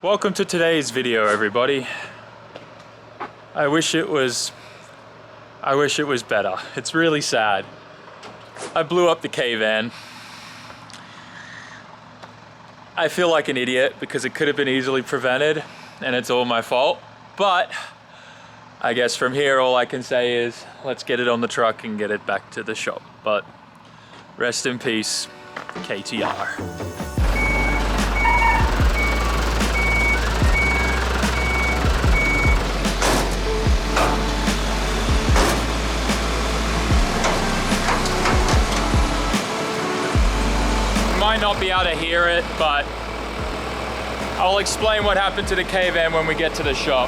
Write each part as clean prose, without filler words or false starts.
Welcome to today's video, everybody. I wish it was better. It's really sad. I blew up the K-van. I feel like an idiot because it could have been easily prevented and it's all my fault. But I guess from here all I can say is let's get it on the truck and get it back to the shop. But rest in peace, KTR. Might not be able to hear it, but I'll explain what happened to the K-van when we get to the shop.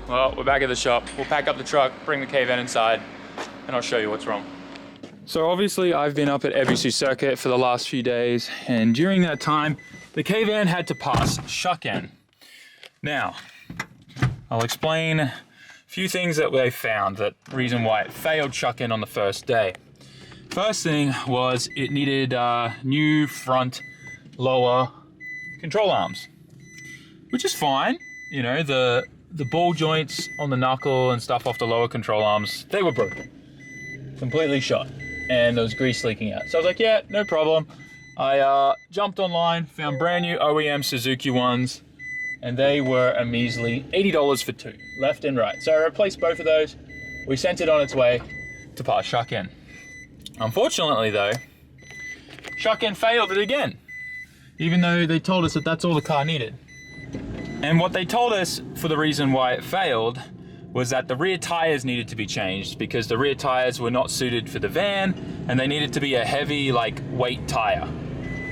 Well, we're back at the shop. We'll pack up the truck, bring the K-van inside, and I'll show you what's wrong. So obviously I've been up at Ebisu Circuit for the last few days, and during that time, the K-van had to pass shuck-in. Now, I'll explain a few things that they found, that reason why it failed shuck-in on the first day. First thing was it needed new front lower control arms, which is fine. You know, the ball joints on the knuckle and stuff off the lower control arms, they were broken. Completely shot, and there was grease leaking out. So I was like, yeah, no problem. I jumped online, found brand new OEM Suzuki ones, and they were a measly $80 for two, left and right. So I replaced both of those. We sent it on its way to pass shuck-in. Unfortunately though, shuck-in failed it again, even though they told us that that's all the car needed. And what they told us for the reason why it failed was that the rear tires needed to be changed because the rear tires were not suited for the van and they needed to be a heavy, like, weight tire.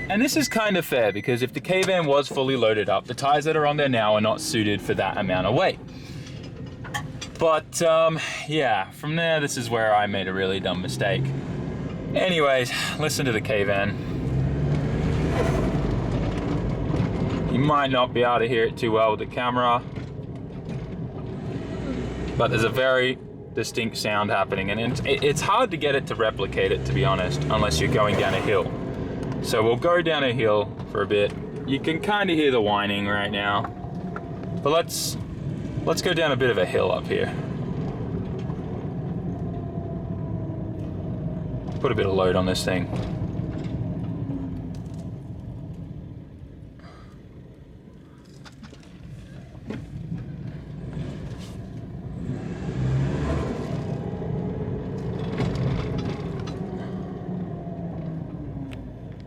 And this is kind of fair because if the K-van was fully loaded up, the tires that are on there now are not suited for that amount of weight. But yeah, from there, this is where I made a really dumb mistake. Anyways, listen to the K-van. You might not be able to hear it too well with the camera, but there's a very distinct sound happening, and it's hard to get it to replicate it, to be honest, unless you're going down a hill. So we'll go down a hill for a bit. You can kind of hear the whining right now, but let's go down a bit of a hill up here. Put a bit of load on this thing.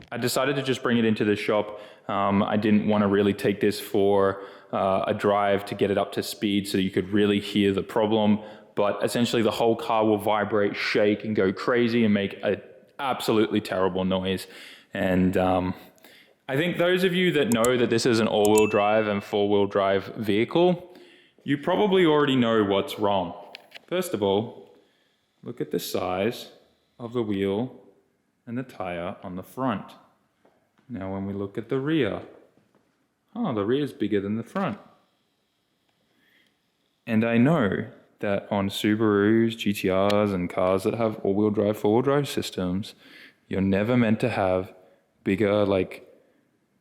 I decided to just bring it into the shop. I didn't want to really take this for a drive to get it up to speed so you could really hear the problem. But essentially the whole car will vibrate, shake, and go crazy and make an absolutely terrible noise. And I think those of you that know that this is an all-wheel drive and four-wheel drive vehicle, you probably already know what's wrong. First of all, look at the size of the wheel and the tire on the front. Now when we look at the rear, the rear is bigger than the front. And I know that on Subarus, GTRs, and cars that have all-wheel drive, four-wheel drive systems, you're never meant to have bigger, like,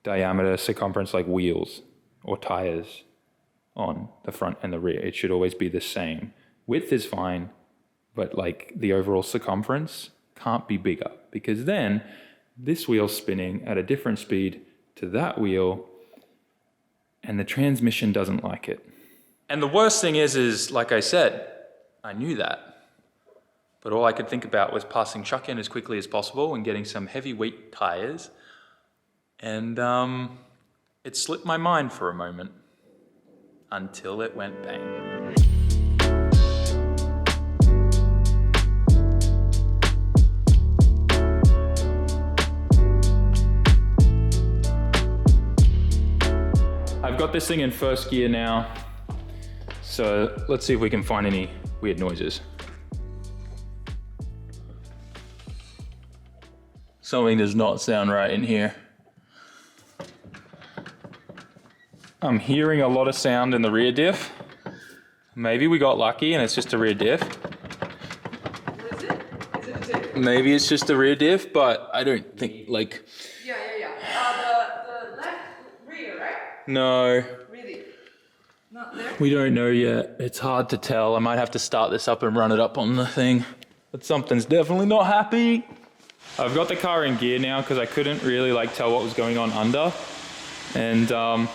diameter, circumference, like wheels or tires on the front and the rear. It should always be the same. Width is fine, but like the overall circumference can't be bigger, because then this wheel's spinning at a different speed to that wheel and the transmission doesn't like it. And the worst thing is like I said, I knew that, but all I could think about was passing shuck-in as quickly as possible and getting some heavyweight tires, and it slipped my mind for a moment until it went bang. I've got this thing in first gear now, so let's see if we can find any weird noises. Something does not sound right in here. I'm hearing a lot of sound in the rear diff. Maybe we got lucky and it's just a rear diff. What is it? Is it a diff? Maybe it's just a rear diff, but I don't think, like... Yeah. The left rear, right? No. Really? Not there? We don't know yet. It's hard to tell. I might have to start this up and run it up on the thing. But something's definitely not happy. I've got the car in gear now because I couldn't really tell what was going on under. And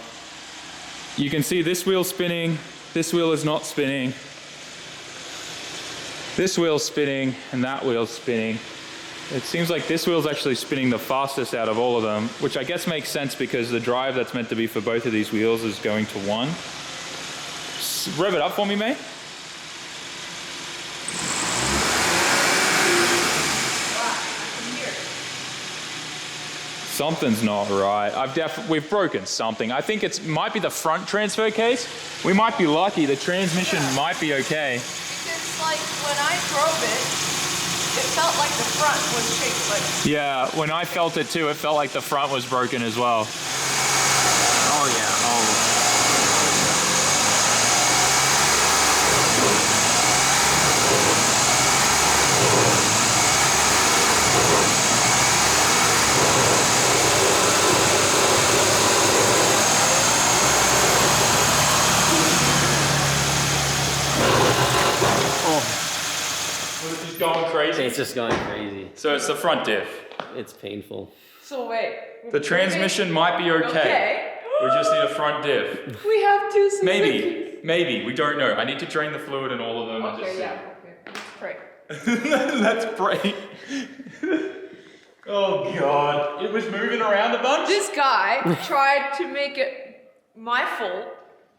you can see this wheel spinning, this wheel is not spinning. This wheel's spinning and that wheel's spinning. It seems like this wheel's actually spinning the fastest out of all of them, which I guess makes sense because the drive that's meant to be for both of these wheels is going to one. Rev it up for me, mate. Something's not right. We've broken something. I think it might be the front transfer case. We might be lucky. The transmission might be okay. Because when I drove it, it felt like the front was shaky. Yeah, when I felt it too, it felt like the front was broken as well. Oh yeah. Oh. It's just going crazy. It's just going crazy. So it's the front diff. It's painful. So wait. The transmission might be okay. We just need a front diff. We have two Suzuki. Maybe. We don't know. I need to drain the fluid in all of them. Okay, yeah. Okay. Let's pray. Let's pray. Oh God. It was moving around a bunch. This guy tried to make it my fault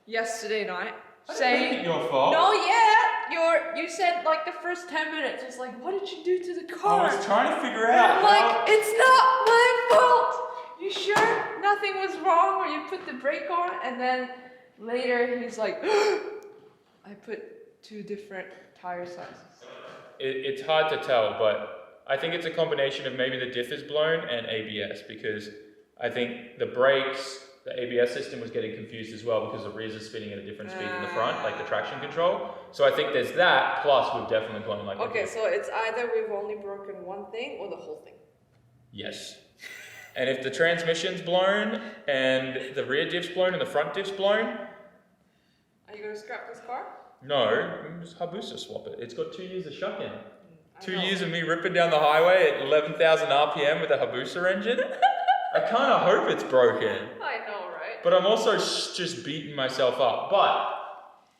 yesterday night. Saying your fault. No, yeah. You said the first 10 minutes was what did you do to the car? I was trying to figure And out. I'm it's not my fault. You sure nothing was wrong when you put the brake on? And then later he's like, I put 2 different tire sizes. It's hard to tell, but I think it's a combination of maybe the diff is blown and ABS, because I think the brakes, the ABS system was getting confused as well because the rears are spinning at a different speed than the front, like the traction control. So I think there's that, plus we've definitely blown Okay, so it's either we've only broken one thing or the whole thing. Yes. And if the transmission's blown and the rear diff's blown and the front diff's blown... Are you going to scrap this car? No, just Hayabusa swap it. It's got 2 years of shuck-in. 2 years of me ripping down the highway at 11,000 RPM with a Hayabusa engine. I kind of hope it's broken. I know, right? But I'm also just beating myself up. But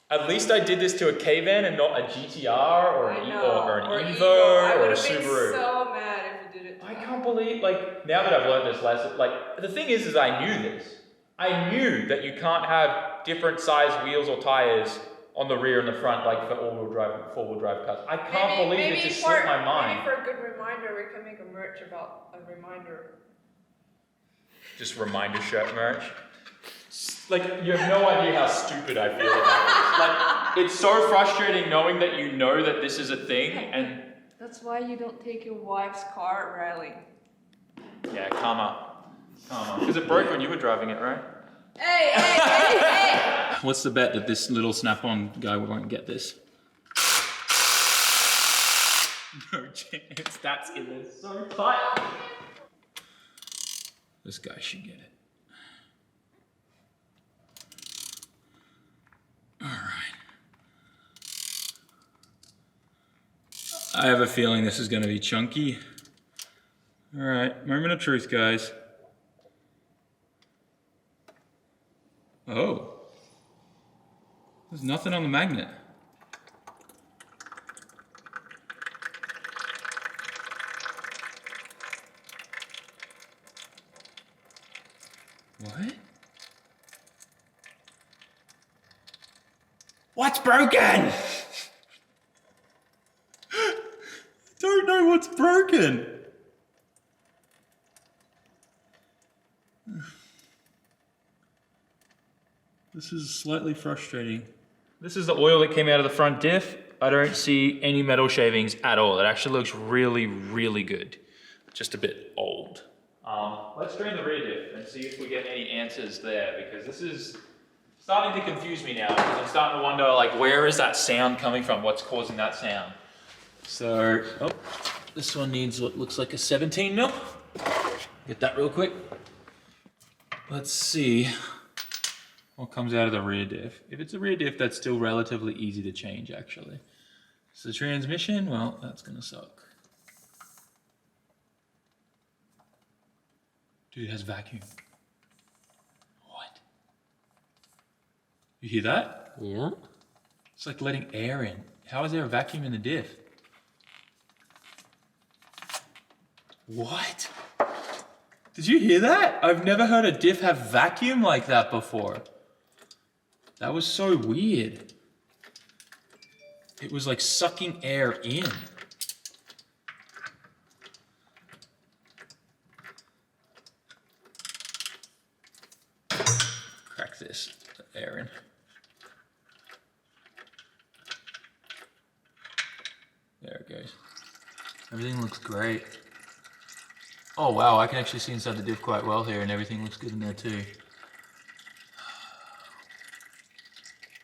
at least I did this to a K-Van and not a GTR or an Evo or a Subaru. So mad if you did it. I can't believe, now that I've learned this lesson, the thing is I knew this. I knew that you can't have different size wheels or tires on the rear and the front, for all-wheel drive, four-wheel drive cars. I can't believe it just slipped my mind. Maybe for a good reminder, we can make a merch about a reminder. Just reminder shirt merch. You have no idea how stupid I feel about this. It's so frustrating knowing that you know that this is a thing, and... That's why you don't take your wife's car rallying. Yeah, karma. Because it broke when you were driving it, right? Hey! What's the bet that this little snap-on guy won't get this? No chance. That skin is so tight. This guy should get it. All right. I have a feeling this is going to be chunky. All right, moment of truth, guys. Oh. There's nothing on the magnet. What? What's broken? I don't know what's broken. This is slightly frustrating. This is the oil that came out of the front diff. I don't see any metal shavings at all. It actually looks really, really good. just a bit old. Let's drain the rear diff and see if we get any answers there, because this is starting to confuse me now, because I'm starting to wonder, like, where is that sound coming from? What's causing that sound? So, this one needs what looks like a 17 mil. Get that real quick. Let's see what comes out of the rear diff. If it's a rear diff, that's still relatively easy to change, actually. So the transmission, well, that's gonna suck. Dude, it has vacuum. What? You hear that? Yeah. It's like letting air in. How is there a vacuum in the diff? What? Did you hear that? I've never heard a diff have vacuum like that before. That was so weird. It was like sucking air in. Crack this, let air in. There it goes. Everything looks great. Oh wow, I can actually see inside the diff quite well here, and everything looks good in there too.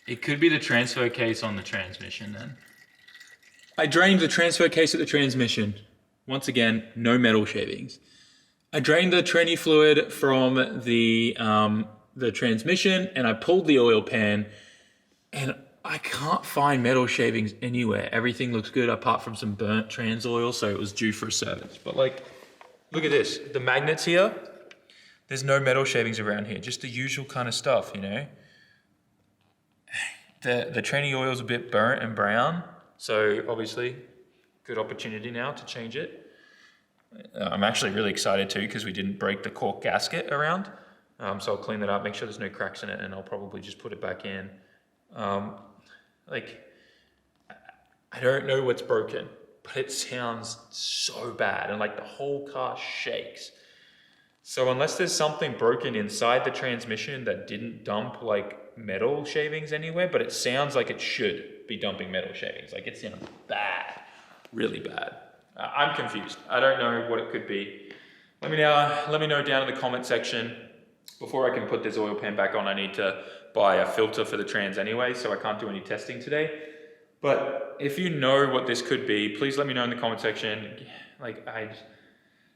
It could be the transfer case on the transmission then. I drained the transfer case at the transmission. Once again, no metal shavings. I drained the tranny fluid from the transmission, and I pulled the oil pan, and I can't find metal shavings anywhere. Everything looks good apart from some burnt trans oil, so it was due for a service. But like, look at this, the magnets here, there's no metal shavings around here, just the usual kind of stuff, you know? The tranny oil's a bit burnt and brown, so obviously, good opportunity now to change it. I'm actually really excited too, because we didn't break the cork gasket around. So I'll clean that up, make sure there's no cracks in it, and I'll probably just put it back in. Like, I don't know what's broken, but it sounds so bad, and like the whole car shakes. So unless there's something broken inside the transmission that didn't dump like metal shavings anywhere, but it sounds like it should be dumping metal shavings. Like, it sounds bad, really bad. I'm confused. I don't know what it could be. Let me know down in the comment section. Before I can put this oil pan back on, I need to buy a filter for the trans anyway, so I can't do any testing today. But if you know what this could be, please let me know in the comment section. Like,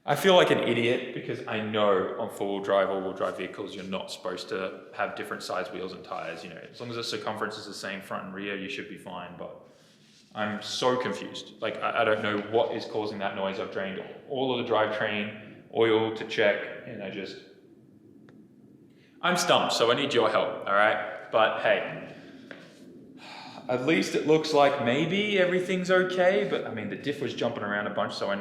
I feel like an idiot, because I know on all-wheel drive vehicles, you're not supposed to have different size wheels and tires. You know, as long as the circumference is the same front and rear, you should be fine. But I'm so confused. Like, I don't know what is causing that noise. I've drained all of the drivetrain oil to check, and I'm stumped, so I need your help, all right? But hey, at least it looks like maybe everything's okay, but I mean, the diff was jumping around a bunch, so I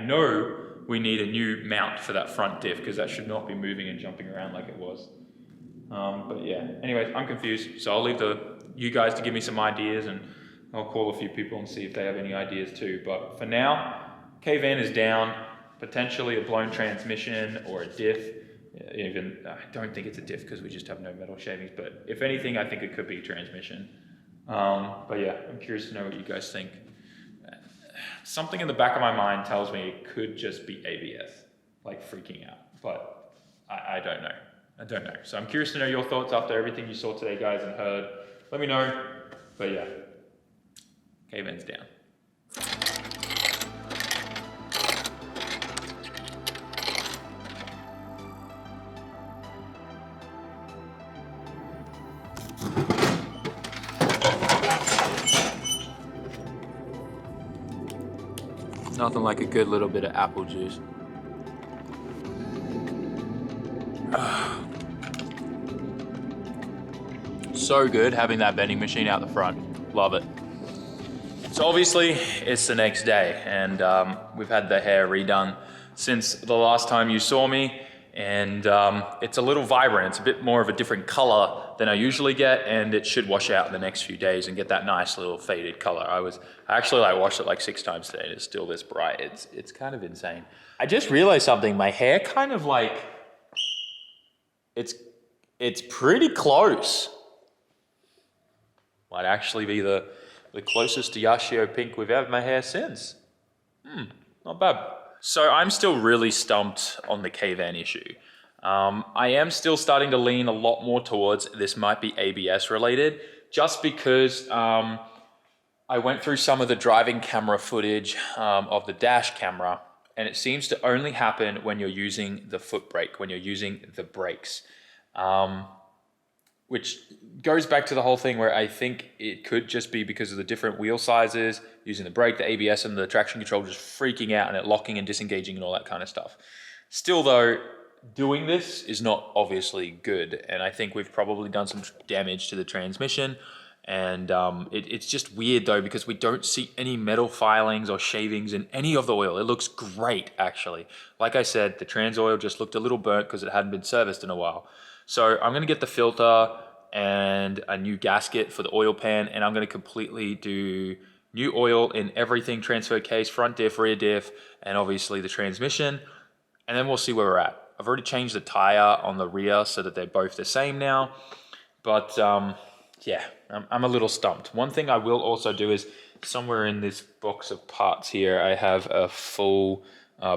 know we need a new mount for that front diff, because that should not be moving and jumping around like it was. But yeah, anyways, I'm confused, so I'll leave you guys to give me some ideas, and I'll call a few people and see if they have any ideas too. But for now, K-van is down, potentially a blown transmission or a diff. Even, I don't think it's a diff because we just have no metal shavings, but if anything, I think it could be transmission. But yeah, I'm curious to know what you guys think. Something in the back of my mind tells me it could just be ABS, like freaking out, but I don't know. I don't know. So I'm curious to know your thoughts after everything you saw today, guys, and heard. Let me know. But yeah, K-van's down. Nothing like a good little bit of apple juice. So good having that vending machine out the front. Love it. So obviously it's the next day, and we've had the hair redone since the last time you saw me, and it's a little vibrant. It's a bit more of a different color than I usually get, and it should wash out in the next few days and get that nice little faded color. I actually washed it like 6 times today, and it's still this bright. It's kind of insane. I just realized something. My hair kind of like, it's pretty close. Might actually be the closest to Yashio pink we've had my hair since. Not bad. So I'm still really stumped on the K-van issue. I am still starting to lean a lot more towards this might be ABS related, just because I went through some of the driving camera footage of the dash camera, and it seems to only happen when you're using the foot brake, when you're using the brakes. Which goes back to the whole thing where I think it could just be because of the different wheel sizes, using the brake, the ABS, and the traction control just freaking out and it locking and disengaging and all that kind of stuff. Still though, doing this is not obviously good, and I think we've probably done some damage to the transmission. And it's just weird though, because we don't see any metal filings or shavings in any of the oil. It looks great actually. Like I said, the trans oil just looked a little burnt because it hadn't been serviced in a while. So I'm gonna get the filter and a new gasket for the oil pan, and I'm gonna completely do new oil in everything, transfer case, front diff, rear diff, and obviously the transmission. And then we'll see where we're at. I've already changed the tire on the rear so that they're both the same now. But yeah, I'm a little stumped. One thing I will also do is somewhere in this box of parts here, I have a full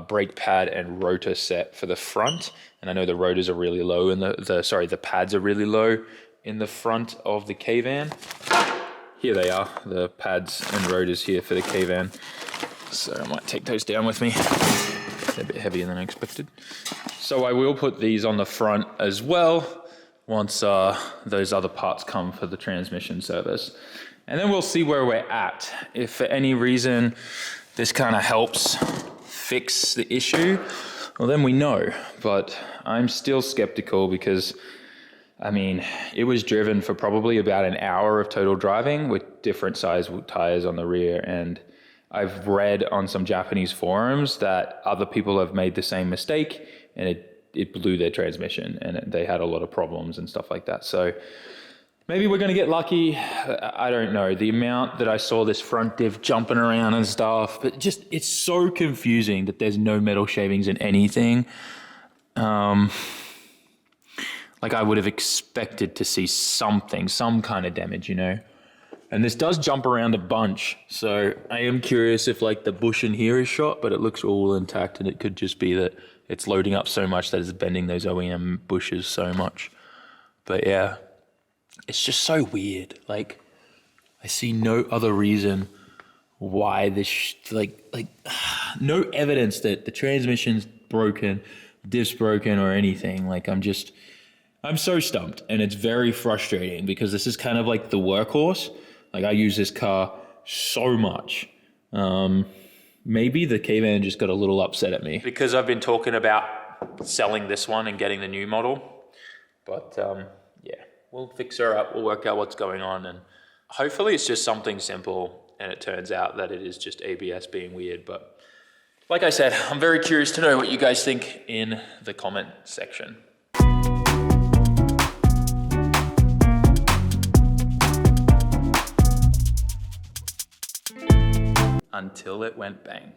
brake pad and rotor set for the front. And I know the rotors are really low and the pads are really low in the front of the K-van. Here they are, the pads and rotors here for the K-van. So I might take those down with me. They're a bit heavier than I expected. So I will put these on the front as well once those other parts come for the transmission service. And then we'll see where we're at. If for any reason this kind of helps fix the issue, well then we know. But I'm still skeptical because, I mean, it was driven for probably about an hour of total driving with different size tires on the rear, and I've read on some Japanese forums that other people have made the same mistake and it blew their transmission and they had a lot of problems and stuff like that. So maybe we're going to get lucky. I don't know. The amount that I saw this front diff jumping around and stuff, but just, it's so confusing that there's no metal shavings in anything. Like I would have expected to see something, some kind of damage, you know? And this does jump around a bunch, so I am curious if like the bush in here is shot, but it looks all intact, and it could just be that it's loading up so much that it's bending those OEM bushes so much. But yeah, it's just so weird. Like, I see no other reason why this, no evidence that the transmission's broken, diff's broken or anything. Like, I'm so stumped, and it's very frustrating because this is kind of like the workhorse. Like, I use this car so much. Maybe the K-van just got a little upset at me because I've been talking about selling this one and getting the new model. But yeah, we'll fix her up. We'll work out what's going on, and hopefully it's just something simple and it turns out that it is just ABS being weird. But like I said, I'm very curious to know what you guys think in the comment section. Until it went bang.